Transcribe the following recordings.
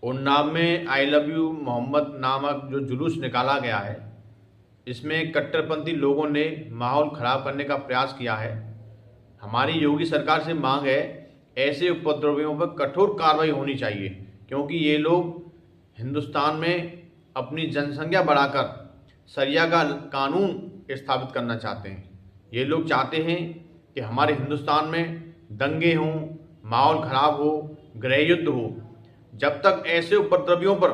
उन्नाव में I love you Mohammad नामक जो जुलूस निकाला गया है, इसमें कट्टरपंथी लोगों ने माहौल ख़राब करने का प्रयास किया है। हमारी योगी सरकार से मांग है, ऐसे उपद्रवियों पर कठोर कार्रवाई होनी चाहिए, क्योंकि ये लोग हिंदुस्तान में अपनी जनसंख्या बढ़ाकर शरिया का कानून स्थापित करना चाहते हैं। ये लोग चाहते हैं कि हमारे हिंदुस्तान में दंगे हों, माहौल ख़राब हो, गृह युद्ध हो। जब तक ऐसे उपद्रवियों पर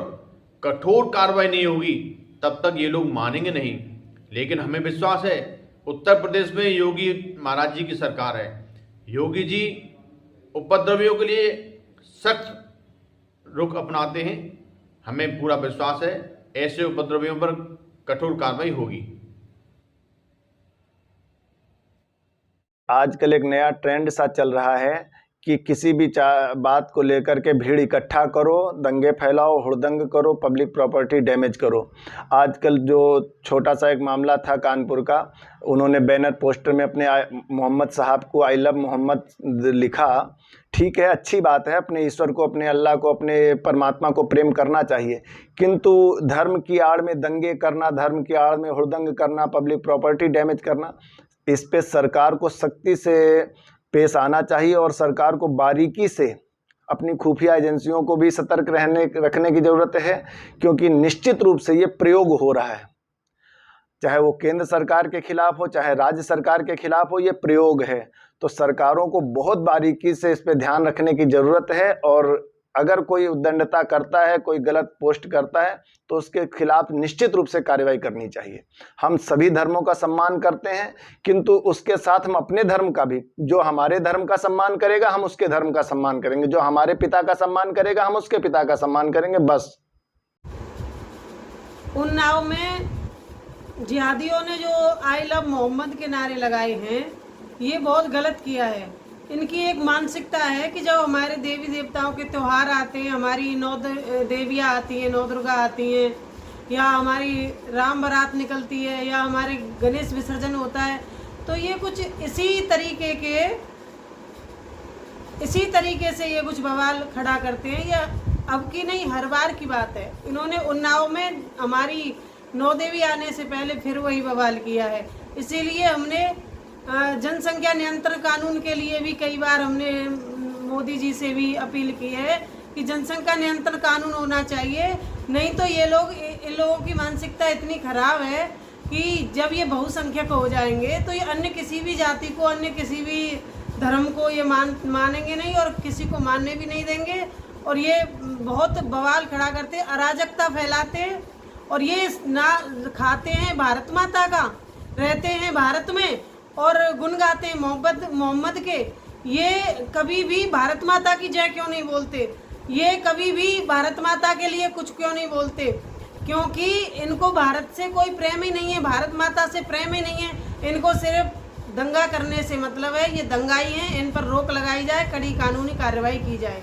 कठोर कार्रवाई नहीं होगी तब तक ये लोग मानेंगे नहीं। लेकिन हमें विश्वास है, उत्तर प्रदेश में योगी महाराज जी की सरकार है। योगी जी उपद्रवियों के लिए सख्त रुख अपनाते हैं। हमें पूरा विश्वास है, ऐसे उपद्रवियों पर कठोर कार्रवाई होगी। आजकल एक नया ट्रेंड सा चल रहा है कि किसी भी बात को लेकर के भीड़ इकट्ठा करो, दंगे फैलाओ, हुड़दंग करो, पब्लिक प्रॉपर्टी डैमेज करो। आजकल जो छोटा सा एक मामला था कानपुर का, उन्होंने बैनर पोस्टर में अपने मोहम्मद साहब को आई लव मोहम्मद लिखा। ठीक है, अच्छी बात है, अपने ईश्वर को, अपने अल्लाह को, अपने परमात्मा को प्रेम करना चाहिए, किंतु धर्म की आड़ में दंगे करना, धर्म की आड़ में हुड़दंग करना, पब्लिक प्रॉपर्टी डैमेज करना, इस पे सरकार को सख्ती से पेश आना चाहिए और सरकार को बारीकी से अपनी खुफिया एजेंसियों को भी सतर्क रखने की ज़रूरत है, क्योंकि निश्चित रूप से ये प्रयोग हो रहा है। चाहे वो केंद्र सरकार के खिलाफ हो, चाहे राज्य सरकार के खिलाफ हो, ये प्रयोग है। तो सरकारों को बहुत बारीकी से इस पे ध्यान रखने की ज़रूरत है, और अगर कोई उद्दंडता करता है, कोई गलत पोस्ट करता है, तो उसके खिलाफ निश्चित रूप से कार्रवाई करनी चाहिए। हम सभी धर्मों का सम्मान करते हैं, किंतु उसके साथ हम अपने धर्म का भी, जो हमारे धर्म का सम्मान करेगा हम उसके धर्म का सम्मान करेंगे, जो हमारे पिता का सम्मान करेगा हम उसके पिता का सम्मान करेंगे, बस। उन्नाव में जिहादियों ने जो आई लव मोहम्मद के नारे लगाए हैं, ये बहुत गलत किया है। इनकी एक मानसिकता है कि जब हमारे देवी देवताओं के त्यौहार आते हैं, हमारी नौ देवियाँ आती हैं, नौ दुर्गा आती हैं, या हमारी राम बारात निकलती है, या हमारे गणेश विसर्जन होता है, तो ये कुछ इसी तरीके से ये कुछ बवाल खड़ा करते हैं। ये अब की नहीं, हर बार की बात है। इन्होंने उन्नाव में हमारी नौ देवी आने से पहले फिर वही बवाल किया है। इसीलिए हमने जनसंख्या नियंत्रण कानून के लिए भी कई बार हमने मोदी जी से भी अपील की है कि जनसंख्या नियंत्रण कानून होना चाहिए, नहीं तो इन लोगों की मानसिकता इतनी खराब है कि जब ये बहुसंख्यक हो जाएंगे तो ये अन्य किसी भी जाति को, अन्य किसी भी धर्म को ये मानेंगे नहीं और किसी को मानने भी नहीं देंगे। और ये बहुत बवाल खड़ा करते, अराजकता फैलाते, और ये ना खाते हैं भारत माता का, रहते हैं भारत में और गुण गाते हैं मोहम्मद के। ये कभी भी भारत माता की जय क्यों नहीं बोलते? ये कभी भी भारत माता के लिए कुछ क्यों नहीं बोलते? क्योंकि इनको भारत से कोई प्रेम ही नहीं है, भारत माता से प्रेम ही नहीं है। इनको सिर्फ दंगा करने से मतलब है। ये दंगाई हैं, इन पर रोक लगाई जाए, कड़ी कानूनी कार्रवाई की जाए।